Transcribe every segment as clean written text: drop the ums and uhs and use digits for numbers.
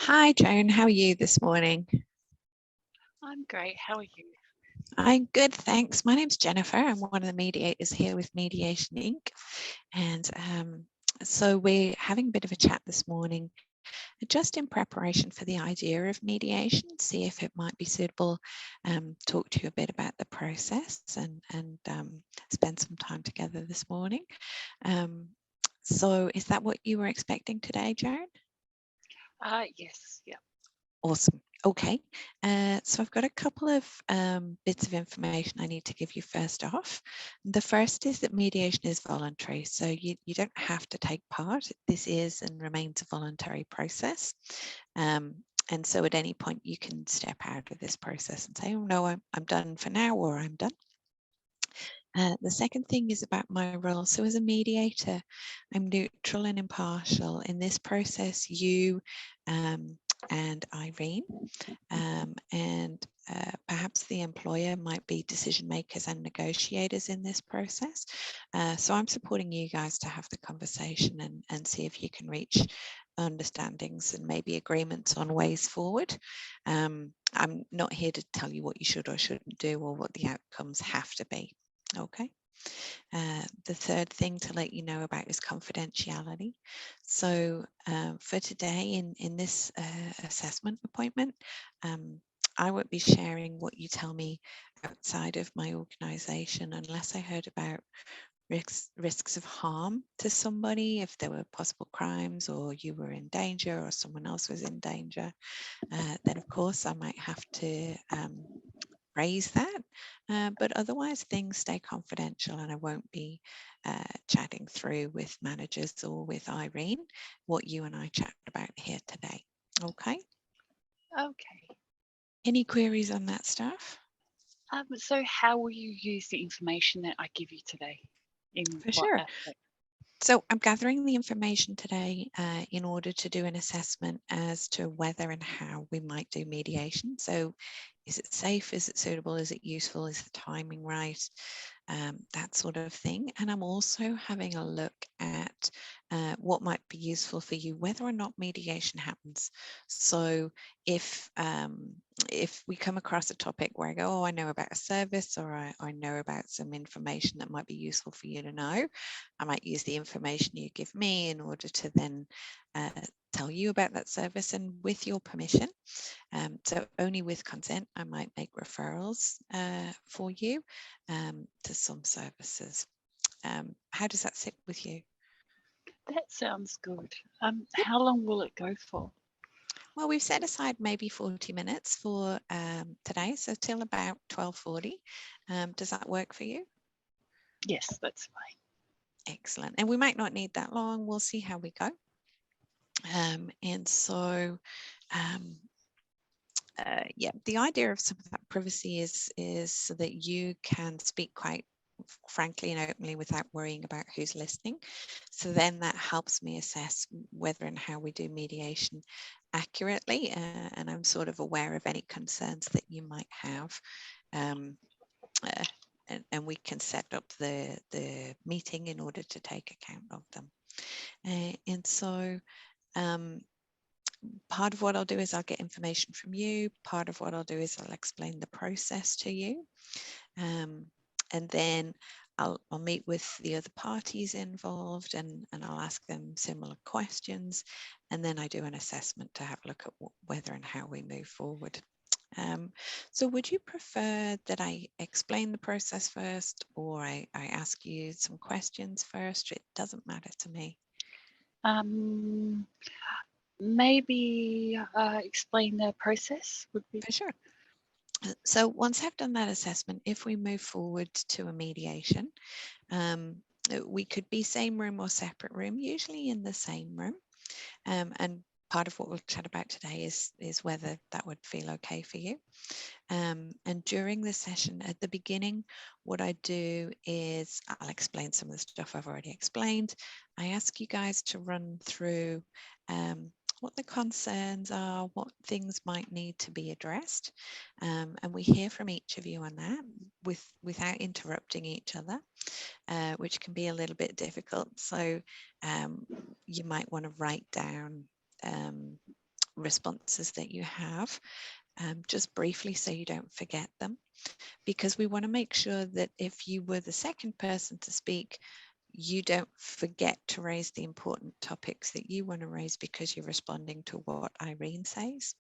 Hi, Joan. How are you this morning? I'm great. How are you? I'm good, thanks. My name's Jennifer. I'm one of the mediators here with Mediation Inc. And so we're having a bit of a chat this morning, just in preparation for the idea of mediation, see if it might be suitable, talk to you a bit about the process and spend some time together this morning. So is that what you were expecting today, Joan? Yes, yeah. Awesome. Okay, so I've got a couple of bits of information I need to give you first off. The first is that mediation is voluntary, so you don't have to take part. This is and remains a voluntary process. And so at any point you can step out of this process and say, oh no, I'm done for now, or I'm done. The second thing is about my role. So as a mediator, I'm neutral and impartial. In this process, you and Irene and perhaps the employer might be decision makers and negotiators in this process. So I'm supporting you guys to have the conversation and see if you can reach understandings and maybe agreements on ways forward. I'm not here to tell you what you should or shouldn't do or what the outcomes have to be. Okay. The third thing to let you know about is confidentiality. So for today in this assessment appointment, I won't be sharing what you tell me outside of my organisation unless I heard about risks of harm to somebody, if there were possible crimes or you were in danger or someone else was in danger. Then of course I might have to raise that, but otherwise things stay confidential and I won't be chatting through with managers or with Irene what you and I chatted about here today. Okay. Okay. Any queries on that stuff? So how will you use the information that I give you today? In For what sure. aspect? So I'm gathering the information today in order to do an assessment as to whether and how we might do mediation. So is it safe? Is it suitable? Is it useful? Is the timing right? That sort of thing. And I'm also having a look at what might be useful for you, whether or not mediation happens. So if we come across a topic where I go, oh, I know about a service or I know about some information that might be useful for you to know, I might use the information you give me in order to then tell you about that service, and with your permission. So only with consent, I might make referrals for you to some services. How does that sit with you? That sounds good. Yep. How long will it go for? Well, we've set aside maybe 40 minutes for today, so till about 12:40. Does that work for you? Yes, that's fine. Excellent. And we might not need that long. We'll see how we go. And so yeah, the idea of some of that privacy is so that you can speak quite frankly and openly without worrying about who's listening. So then that helps me assess whether and how we do mediation accurately, and I'm sort of aware of any concerns that you might have. Um, and we can set up the meeting in order to take account of them. And so part of what I'll do is I'll get information from you. Part of what I'll do is I'll explain the process to you. And then I'll meet with the other parties involved and I'll ask them similar questions. And then I do an assessment to have a look at whether and how we move forward. So would you prefer that I explain the process first, or I ask you some questions first? It doesn't matter to me. Maybe explain the process would be. For sure. So once I've done that assessment, if we move forward to a mediation, we could be same room or separate room, usually in the same room. And part of what we'll chat about today is whether that would feel okay for you. And during the session at the beginning, what I do is I'll explain some of the stuff I've already explained. I ask you guys to run through what the concerns are, what things might need to be addressed. And we hear from each of you on that without interrupting each other, which can be a little bit difficult. So you might want to write down responses that you have, just briefly so you don't forget them, because we want to make sure that if you were the second person to speak, you don't forget to raise the important topics that you want to raise because you're responding to what Irene says.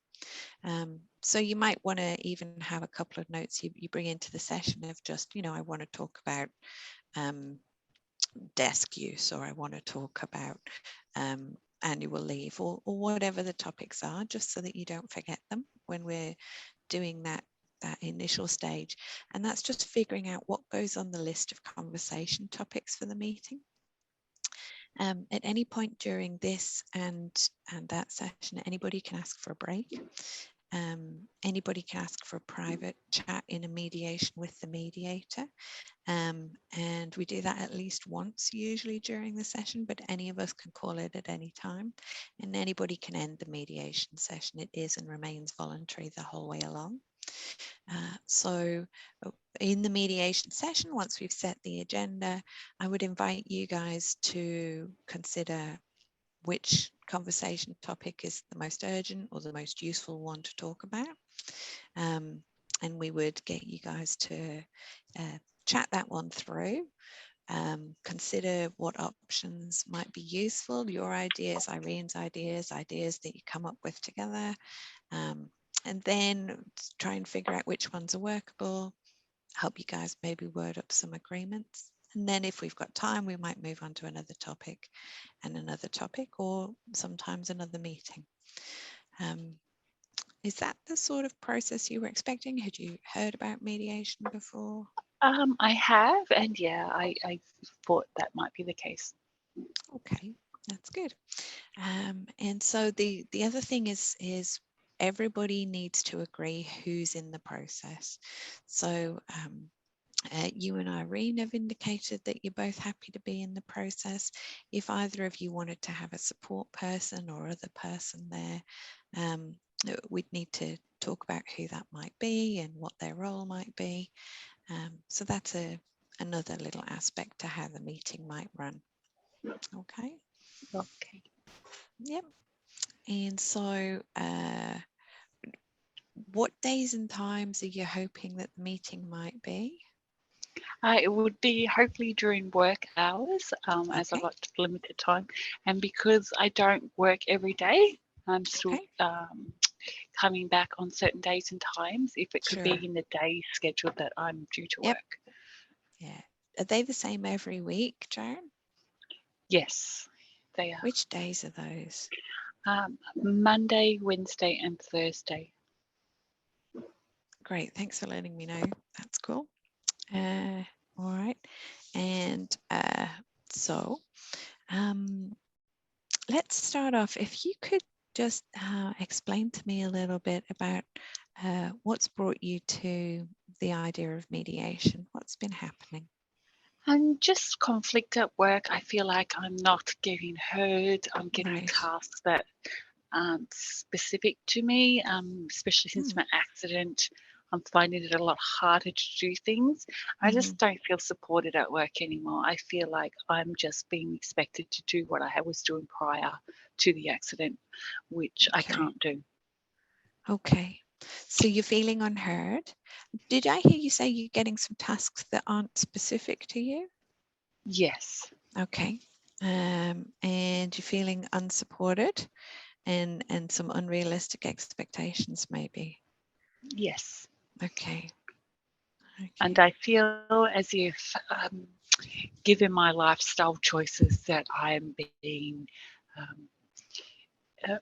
So you might want to even have a couple of notes you bring into the session of just, I want to talk about desk use, or I want to talk about annual leave, or whatever the topics are, just so that you don't forget them when we're doing that initial stage. And that's just figuring out what goes on the list of conversation topics for the meeting. At any point during this and that session, anybody can ask for a break. Anybody can ask for a private chat in a mediation with the mediator. And we do that at least once usually during the session, but any of us can call it at any time, and anybody can end the mediation session. It is and remains voluntary the whole way along. So in the mediation session, once we've set the agenda, I would invite you guys to consider which conversation topic is the most urgent or the most useful one to talk about. And we would get you guys to chat that one through, consider what options might be useful, your ideas, Irene's ideas that you come up with together, and then try and figure out which ones are workable, help you guys maybe word up some agreements. And then if we've got time, we might move on to another topic and another topic, or sometimes another meeting. Is that the sort of process you were expecting? Had you heard about mediation before? I have, and yeah, I thought that might be the case. Okay, that's good. And so the other thing is everybody needs to agree who's in the process. So you and Irene have indicated that you're both happy to be in the process. If either of you wanted to have a support person or other person there, we'd need to talk about who that might be and what their role might be. So that's another little aspect to how the meeting might run. Okay. Okay. Yep. And so what days and times are you hoping that the meeting might be? It would be hopefully during work hours, as I've Okay. got limited time, and because I don't work every day, I'm still Okay. coming back on certain days and times. If it could be Sure. in the day schedule that I'm due to Yep. work. Yeah. Are they the same every week, Joan? Yes, they are. Which days are those? Monday, Wednesday, and Thursday. Great. Thanks for letting me know. That's cool. All right. And so let's start off. If you could just explain to me a little bit about what's brought you to the idea of mediation. What's been happening? I'm just conflict at work. I feel like I'm not getting heard. I'm getting Right. tasks that aren't specific to me, especially since Mm. my accident. I'm finding it a lot harder to do things. I Mm-hmm. just don't feel supported at work anymore. I feel like I'm just being expected to do what I was doing prior to the accident, which I Okay. can't do. Okay. So you're feeling unheard. Did I hear you say you're getting some tasks that aren't specific to you? Yes, Okay. And you're feeling unsupported and some unrealistic expectations maybe. yes. Okay. And Okay. I feel as if, given my lifestyle choices, that I'm being um, uh,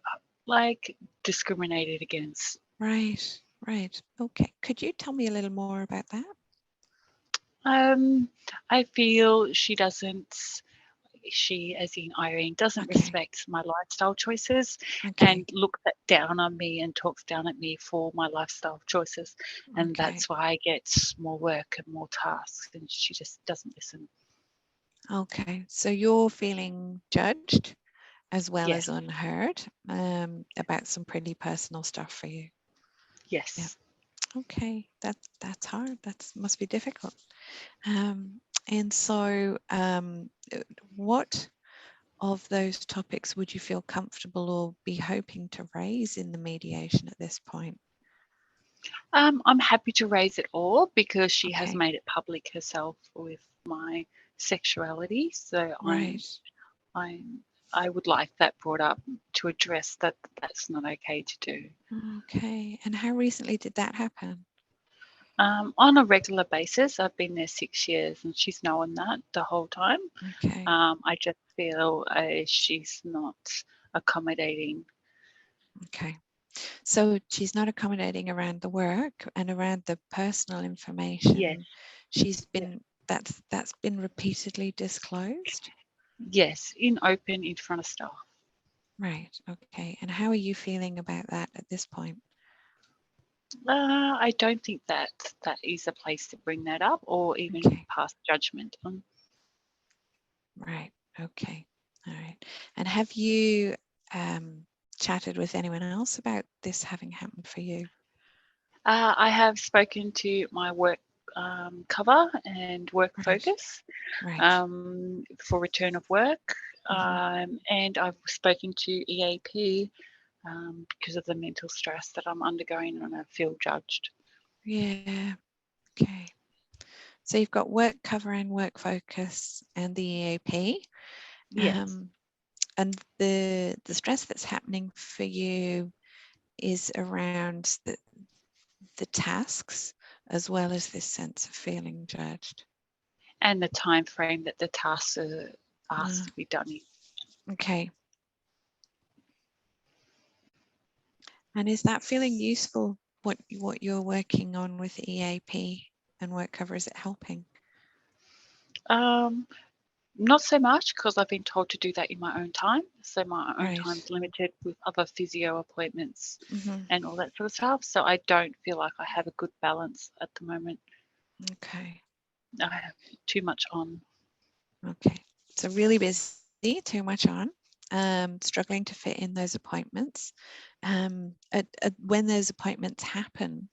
like discriminated against. Right. Right. Okay. Could you tell me a little more about that? Um, I feel she, as in Irene, doesn't Okay. respect my lifestyle choices Okay. and looks down on me and talks down at me for my lifestyle choices. And Okay. that's why I get more work and more tasks, and she just doesn't listen. Okay. So you're feeling judged as well as Yes, unheard about some pretty personal stuff for you. Yeah. yes. Okay. That's hard. That must be difficult. And so, what of those topics would you feel comfortable or be hoping to raise in the mediation at this point? I'm happy to raise it all because she has Okay, made it public herself with my sexuality. So right. I'm I would like that brought up to address that that's not okay to do. Okay, and how recently did that happen? On a regular basis, I've been there 6 years, and she's known that the whole time. Okay, I just feel she's not accommodating. okay. So she's not accommodating around the work and around the personal Yes, information. She's yes, been that's been repeatedly disclosed. yes, in open in front of staff. Right. Okay. And how are you feeling about that at this point? I don't think that that is a place to bring that up or even Okay. pass judgment on. Right. Okay. All right. And have you chatted with anyone else about this having happened for you? I have spoken to my work cover and work Right. focus Right. for return of work, Hmm. and I've spoken to EAP because of the mental stress that I'm undergoing and I feel judged. Yeah. Okay. So you've got work cover and work focus and the EAP. Yes, Um, and the stress that's happening for you is around the tasks as well as this sense of feeling judged. and the time frame that the tasks are Uh, asked to be done in. okay. And is that feeling useful? What you're working on with EAP and work cover, is it helping? Um, Not so much because I've been told to do that in my own time. So my own Right. time's limited with other physio appointments Hmm. and all that sort of stuff. So I don't feel like I have a good balance at the moment. Okay. I have too much on. Okay. So really busy, too much on, struggling to fit in those appointments. When those appointments happen,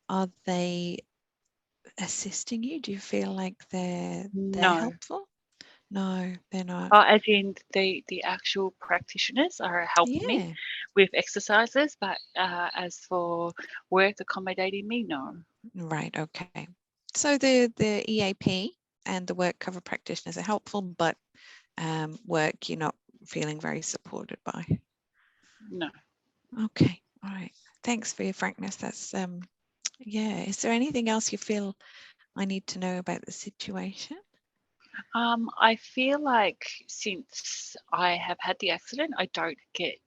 are they assisting you? Do you feel like they're No. helpful? No, they're not. As in the actual practitioners are helping me Yeah. with exercises, but as for work accommodating me, no. Right. Okay. So the EAP and the work cover practitioners are helpful, but work you're not feeling very supported by. No. Okay. All right. Thanks for your frankness. That's yeah. Is there anything else you feel I need to know about the situation? I feel like since I have had the accident, I don't get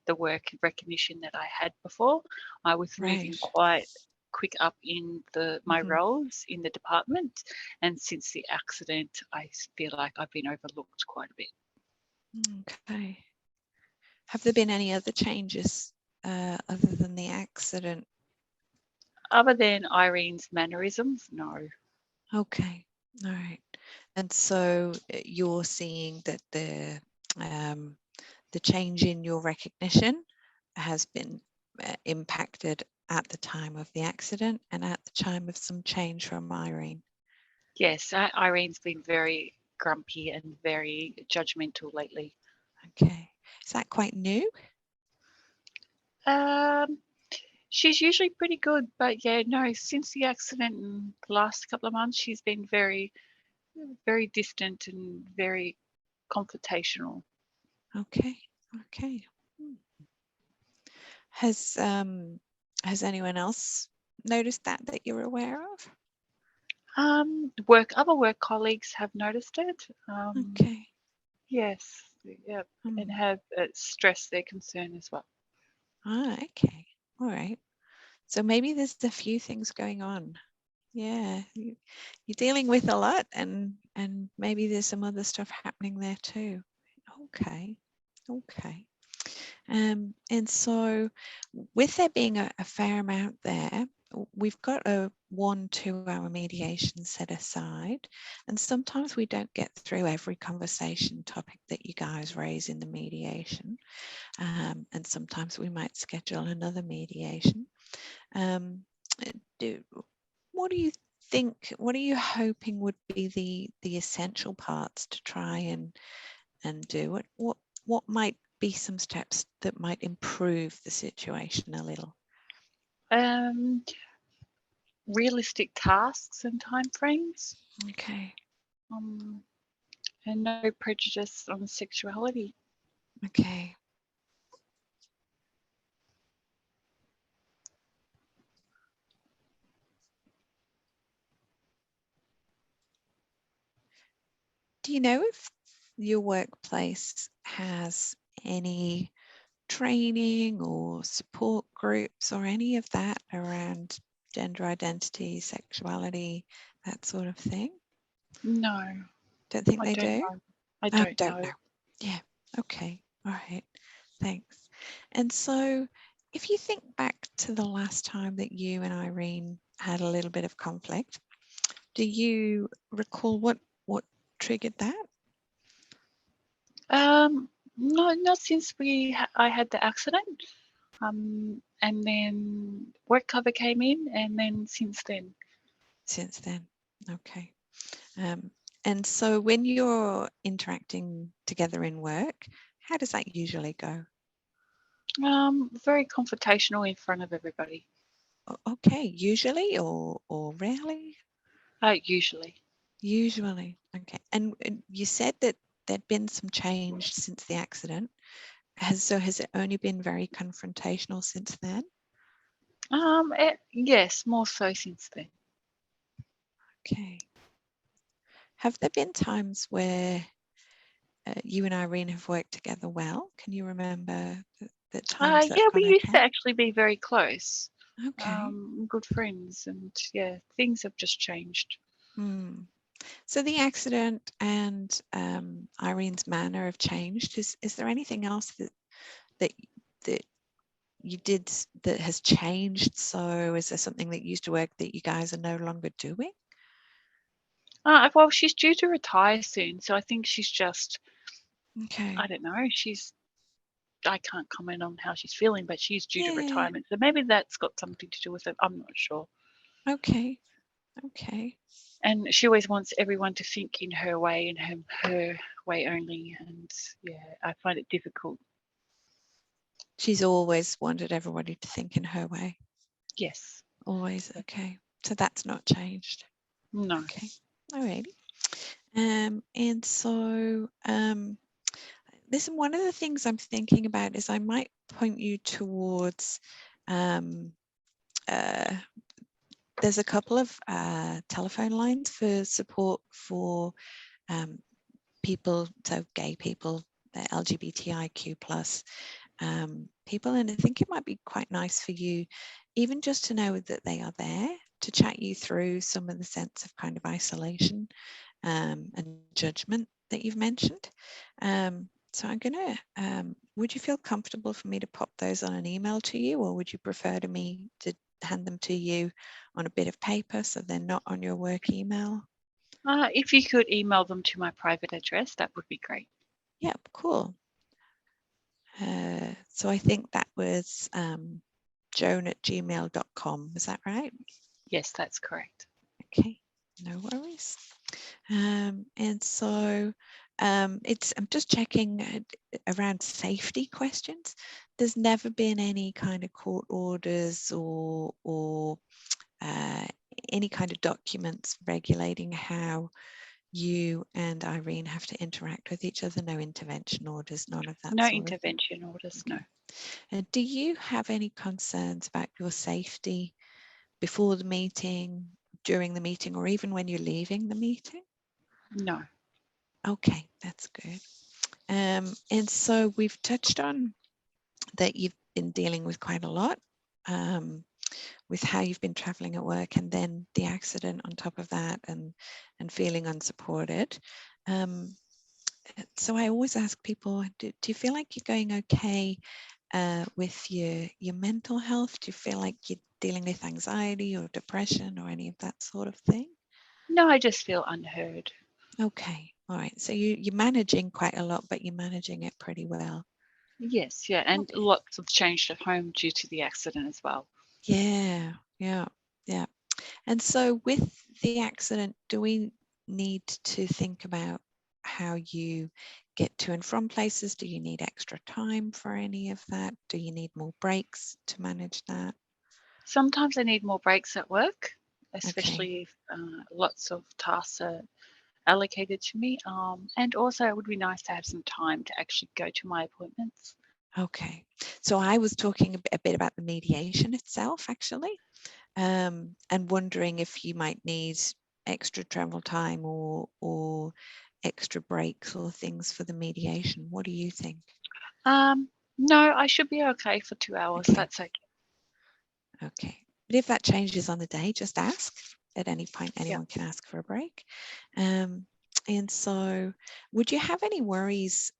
the work recognition that I had before. I was moving Right. quite quick up in my Hmm. roles in the department, and since the accident, I feel like I've been overlooked quite a bit. Okay. Have there been any other changes other than the accident? Other than Irene's mannerisms, no. Okay. All right. And so you're seeing that um, the change in your recognition has been impacted at the time of the accident and at the time of some change from Irene. Yes, Irene's been very grumpy and very judgmental lately. Okay. Is that quite new? Um, she's usually pretty good, but yeah, no, since the accident in the last couple of months, she's been very distant and very confrontational. Okay. Okay. Hmm. Has anyone else noticed that you're aware of? Other work colleagues have noticed it. Okay. Yes, yeah, and Hmm. have stressed their concern as well. Ah, okay. All right. So maybe there's a few things going on. Yeah, you're dealing with a lot, and maybe there's some other stuff happening there too. Okay, okay. And so, with there being a fair amount there, we've got a 1 2 hour mediation set aside, and sometimes we don't get through every conversation topic that you guys raise in the mediation, and sometimes we might schedule another mediation. Um, do what do you think? What are you hoping would be the essential parts to try and and do? What might be some steps that might improve the situation a little? Realistic tasks and timeframes, Okay. and no prejudice on sexuality. Okay. Do you know if your workplace has any training or support groups or any of that around gender identity, sexuality, that sort of thing? No, Don't think I they don't do? know. I I don't don't know. know. Yeah. Okay. All right. Thanks. And so if you think back to the last time that you and Irene had a little bit of conflict, do you recall what triggered that? No, not since I had the accident. And then work cover came in, and then since then. Since then? Okay. Um, and so when you're interacting together in work, how does that usually go? Very confrontational in front of everybody. Okay, usually or rarely? Usually. Usually. Okay. And you said that there'd been some change since the accident. Has it only been very confrontational since then? Yes, more so since then. Okay. Have there been times where you and Irene have worked together well? Can you remember the times that Yeah, have we gone used to okay? actually be very close. Okay. Good friends, and yeah, things have just changed. Hmm. So the accident and Irene's manner have changed. Is there anything else that that you did that has changed? So is there something that used to work that you guys are no longer doing? Well, she's due to retire soon, so I think she's just, Okay. I don't know, I can't comment on how she's feeling, but she's due to Yeah. retirement. So maybe that's got something to do with it. I'm not sure. Okay. Okay. And she always wants everyone to think in her way and her way only. And yeah, I find it difficult. She's always wanted everybody to think in her way. Yes. Always. Okay. So that's not changed. No. Okay. Alrighty. And so listen, one of the things I'm thinking about is I might point you towards uh, there's a couple of telephone lines for support for people, so gay people, LGBTIQ plus people, and I think it might be quite nice for you, even just to know that they are there to chat you through some of the sense of kind of isolation and judgment that you've mentioned. So I'm gonna, would you feel comfortable for me to pop those on an email to you, or would you prefer to me to hand them to you on a bit of paper so they're not on your work email? If you could email them to my private address, that would be great. Yep, cool. So I think that was joan@gmail.com. Is that right? Yes, that's correct. Okay, no worries. And so I'm just checking around safety questions. There's never been any kind of court orders or uh, any kind of documents regulating how you and Irene have to interact with each other. No intervention orders, none of that No sort of thing. intervention orders, no. Okay. Do you have any concerns about your safety before the meeting, during the meeting, or even when you're leaving the meeting? No. Okay, that's good. And so we've touched on that you've been dealing with quite a lot with how you've been traveling at work and then the accident on top of that and feeling unsupported. So I always ask people, do you feel like you're going okay with your mental health? Do you feel like you're dealing with anxiety or depression or any of that sort of thing? No, I just feel unheard. Okay, all right. So you're managing quite a lot, but you're managing it pretty well. Yes, yeah, and Okay. lots have changed at home due to the accident as well. Yeah, yeah, yeah. And so with the accident, do we need to think about how you get to and from places? Do you need extra time for any of that? Do you need more breaks to manage that? Sometimes I need more breaks at work, Okay. especially if lots of tasks are allocated to me. And also, it would be nice to have some time to actually go to my appointments. Okay. So I was talking a bit about the mediation itself, actually, and wondering if you might need extra travel time or extra breaks or things for the mediation. What do you think? No, I should be okay for 2 hours. Okay. That's okay. Okay. But if that changes on the day, just ask. At any point, Yeah. anyone can ask for a break. Um, and so, would you have any worries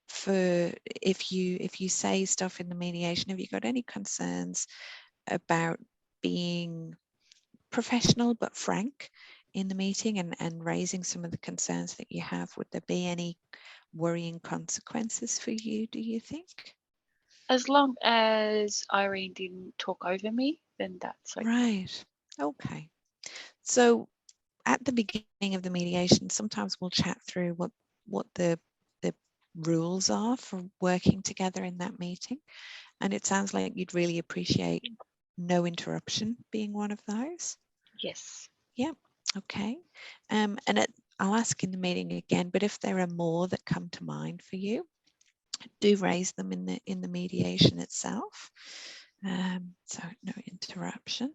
for if you say stuff in the mediation? Have you got any concerns about being professional but frank in the meeting and raising some of the concerns that you have? Would there be any worrying consequences for you, do you think? As long as Irene didn't talk over me, then that's okay. Right. Okay. So at the beginning of the mediation, sometimes we'll chat through what the rules are for working together in that meeting. And it sounds like you'd really appreciate no interruption being one of those. Yes. Yeah. Okay. And I'll ask in the meeting again, but if there are more that come to mind for you, do raise them in the mediation itself. So no interruption.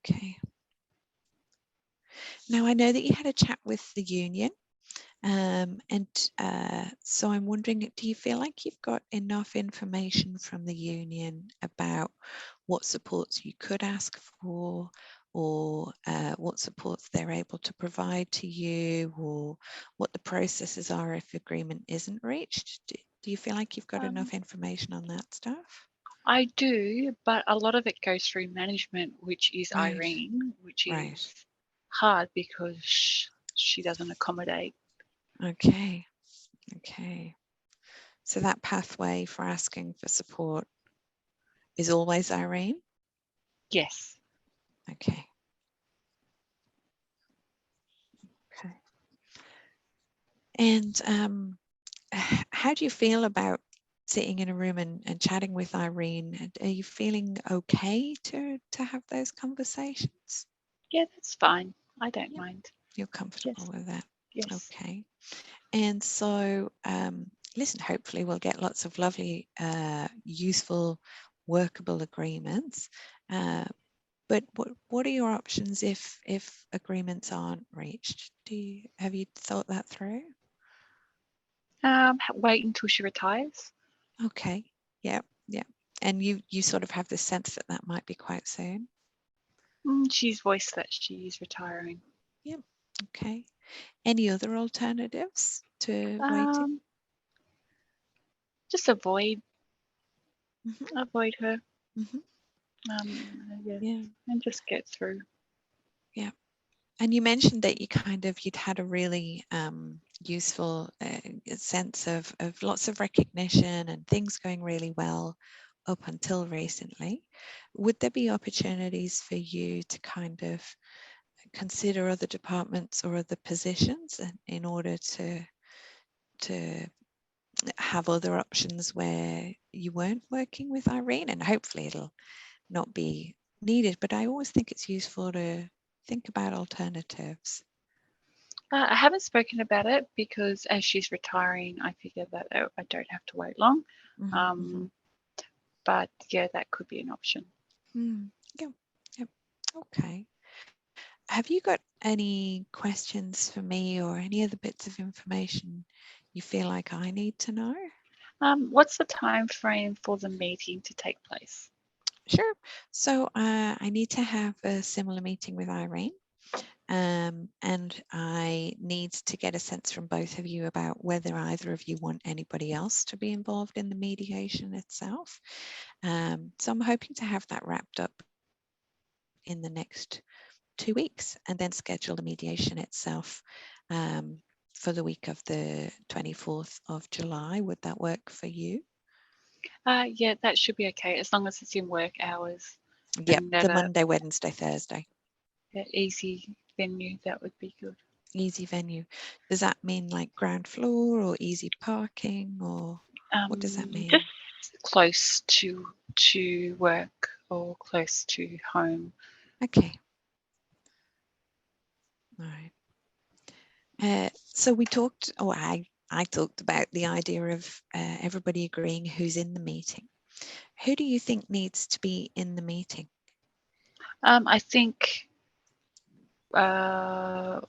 Okay. Now I know that you had a chat with the union, and so I'm wondering, do you feel like you've got enough information from the union about what supports you could ask for, or what supports they're able to provide to you, or what the processes are if agreement isn't reached? Do you feel like you've got Um, enough information on that stuff? I do, but a lot of it goes through management, which is Right, Irene, which right. is hard because she doesn't accommodate. Okay, okay. So that pathway for asking for support is always Irene? Yes. Okay. Okay. And how do you feel about sitting in a room and chatting with Irene? And are you feeling okay to have those conversations? Yeah, that's fine. I don't Yep. mind. You're comfortable Yes. with that. Yes. Okay. And so, listen, hopefully we'll get lots of lovely, useful, workable agreements. Uh, but what are your options if agreements aren't reached? Have you thought that through? Wait until she retires. Okay. Yeah. Yeah. And you sort of have the sense that that might be quite soon. She's voiced that she's retiring. Yeah. Okay. Any other alternatives to waiting? Um, just Hmm. avoid her. Hmm. Yeah, Yeah. and just get through. Yeah. And you mentioned that you'd had a really useful sense of lots of recognition and things going really well up until recently. Would there be opportunities for you to kind of consider other departments or other positions in order to have other options where you weren't working with Irene? And hopefully it'll not be needed, but I always think it's useful to think about alternatives. I haven't spoken about it because as she's retiring, I figure that I don't have to wait long. Mhm, mhm. Um, but yeah, that could be an option. Mm, yeah, yeah. Okay. Have you got any questions for me or any other bits of information you feel like I need to know? What's the time frame for the meeting to take place? Sure. So I need to have a similar meeting with Irene, and I need to get a sense from both of you about whether either of you want anybody else to be involved in the mediation itself. So I'm hoping to have that wrapped up in the next 2 weeks and then schedule the mediation itself for the week of the 24th of July. Would that work for you? Yeah, that should be okay as long as it's in work hours Yep, and at the a Monday, Wednesday, Thursday. easy venue. That would be good. Easy venue. Does that mean like ground floor or easy parking, or what does that Just mean? close to work or close to home. Okay. All right. So we talked, or I talked about the idea of everybody agreeing who's in the meeting. Who do you think needs to be in the meeting? I think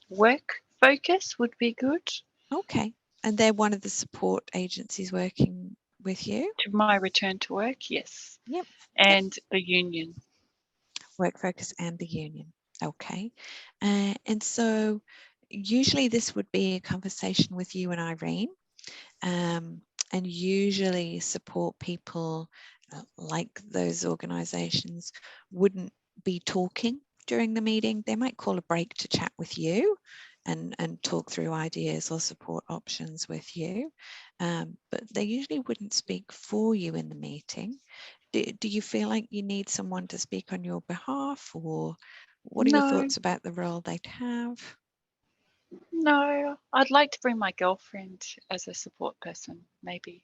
work focus would be good Okay. And they're one of the support agencies working with you? to my return to work, yes. Yep. Yep. And the union. Work focus and the union. Okay. And so usually this would be a conversation with you and Irene. Um, and usually support people like those organizations wouldn't be talking during the meeting. They might call a break to chat with you and talk through ideas or support options with you. But they usually wouldn't speak for you in the meeting. Do you feel like you need someone to speak on your behalf, or what are your No, thoughts about the role they'd have? no. I'd like to bring my girlfriend as a support person, maybe.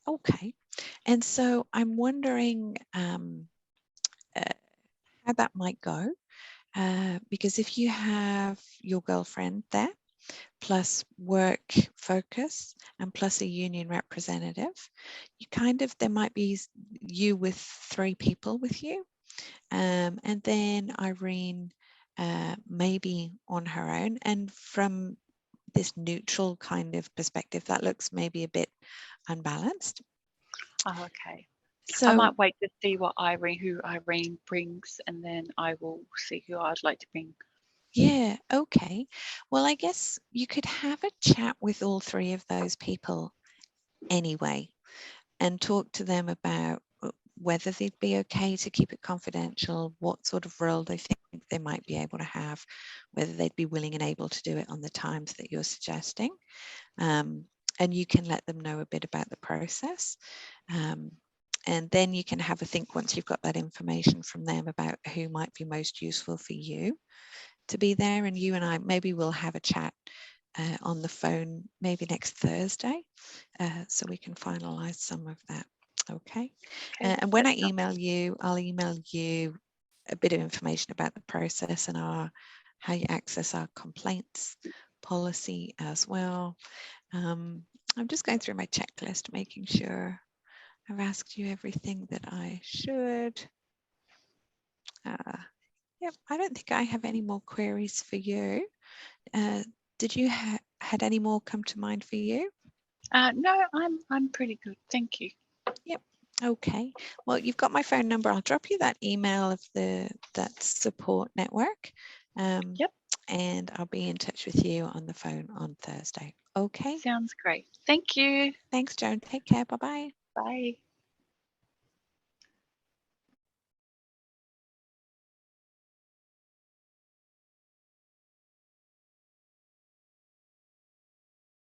Okay. And so I'm wondering uh, how that might go. Because if you have your girlfriend there, plus work focus, and plus a union representative, you kind of, there might be you with 3 people with you. And then Irene maybe on her own. And from this neutral kind of perspective, that looks maybe a bit unbalanced. Oh, okay. I So might wait to see who Irene brings, and then I will see who I'd like to bring. yeah, okay. Well, I guess you could have a chat with all 3 of those people anyway and talk to them about whether they'd be okay to keep it confidential, what sort of role they think they might be able to have, whether they'd be willing and able to do it on the times that you're suggesting. Um, and you can let them know a bit about the process. Um, and then you can have a think once you've got that information from them about who might be most useful for you to be there. And you and I maybe we'll have a chat on the phone maybe next Thursday, so we can finalize some of that. Okay. Okay, And when that I sounds email you, I'll email you a bit of information about the process and how you access our complaints policy as well. I'm just going through my checklist, making sure I've asked you everything that I should. Uh, yep, I don't think I have any more queries for you. Did you had any more come to mind for you? no, I'm pretty good. Thank you. Yep. Okay. Well, you've got my phone number. I'll drop you that email of that support network. Um, Yep, and I'll be in touch with you on the phone on Thursday. Okay. sounds great. Thank you. Thanks, Joan. Take care. Bye-bye. Bye.